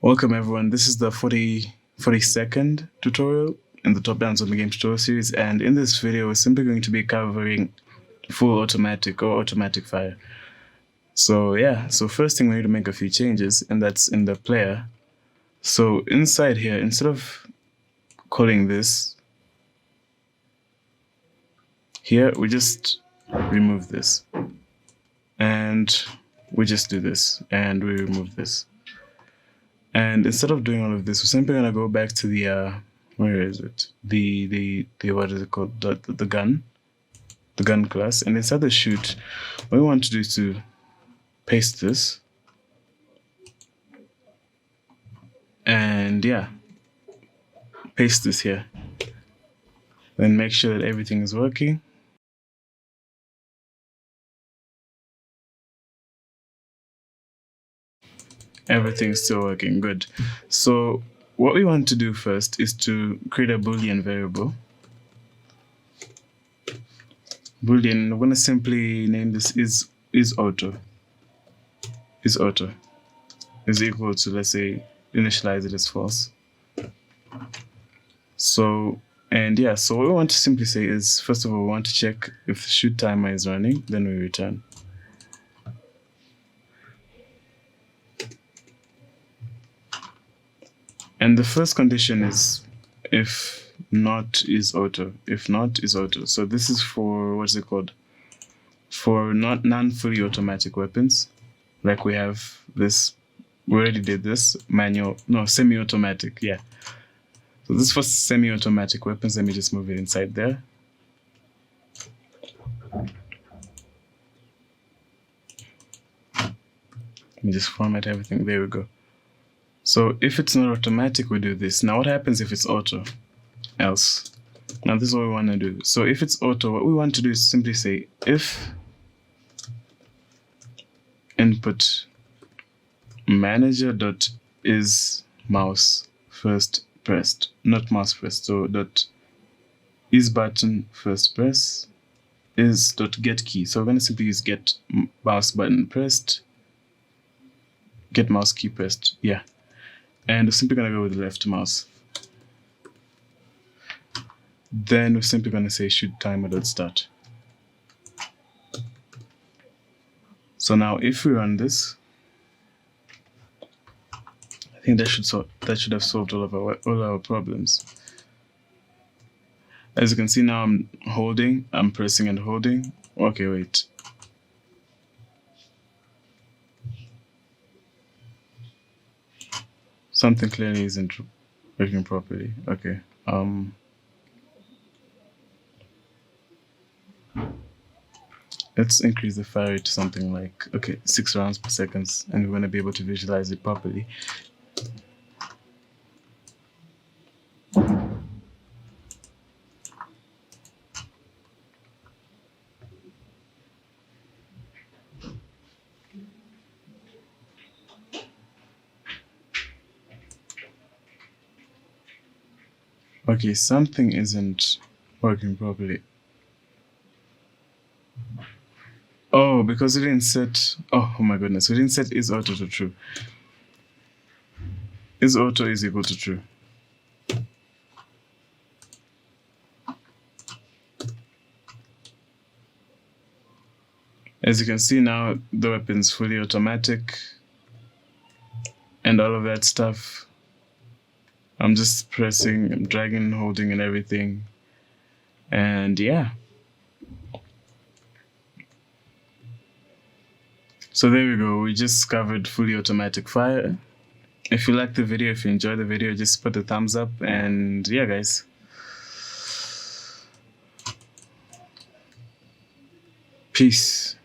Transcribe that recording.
Welcome everyone, this is the 42nd tutorial in the top downs on the game tutorial series, and in this video we're simply going to be covering full automatic or automatic fire. So first thing we need to make a few changes, and that's in the player. So inside here, instead of calling this here, we just remove this, and we just do this, and we remove this. And instead of doing all of this, we're simply gonna go back to the where is it? The what is it called? The gun class. And inside the shoot, what we want to do is to paste this. And paste this here. Then make sure that everything is working. Everything's still working, good. So what we want to do first is to create a Boolean variable. Boolean, I'm gonna simply name this is auto. Is auto is equal to, let's say, initialize it as false. So so what we want to simply say is, first of all, we want to check if the shoot timer is running, then we return. And the first condition is if not is auto. If not is auto. So this is for, what's it called? For non-fully automatic weapons. Like we have this, we already did this, semi-automatic, yeah. So this is for semi-automatic weapons. Let me just move it inside there. Let me just format everything, there we go. So if it's not automatic, we do this. Now what happens if it's auto? Else. Now this is what we want to do. So if it's auto, what we want to do is simply say if input manager.is mouse first pressed, not mouse pressed, so .is button first press is .get key. So we're going to simply use get mouse button pressed, get mouse key pressed, yeah. And we're simply going to go with the left mouse. Then we're simply going to say shoot timer.start. So now if we run this, I think that should have solved all our problems. As you can see now, I'm pressing and holding. Okay, wait. Something clearly isn't working properly. Okay. Let's increase the fire rate to something like 6 rounds per second, and we're going to be able to visualize it properly. Okay, something isn't working properly. Oh, because we didn't set, oh my goodness, we didn't set is auto to true. Is auto is equal to true. As you can see now, the weapon's fully automatic and all of that stuff. I'm just pressing, I'm dragging, holding and everything. And yeah. So there we go, we just covered fully automatic fire. If you like the video, if you enjoyed the video, just put a thumbs up, and yeah guys. Peace.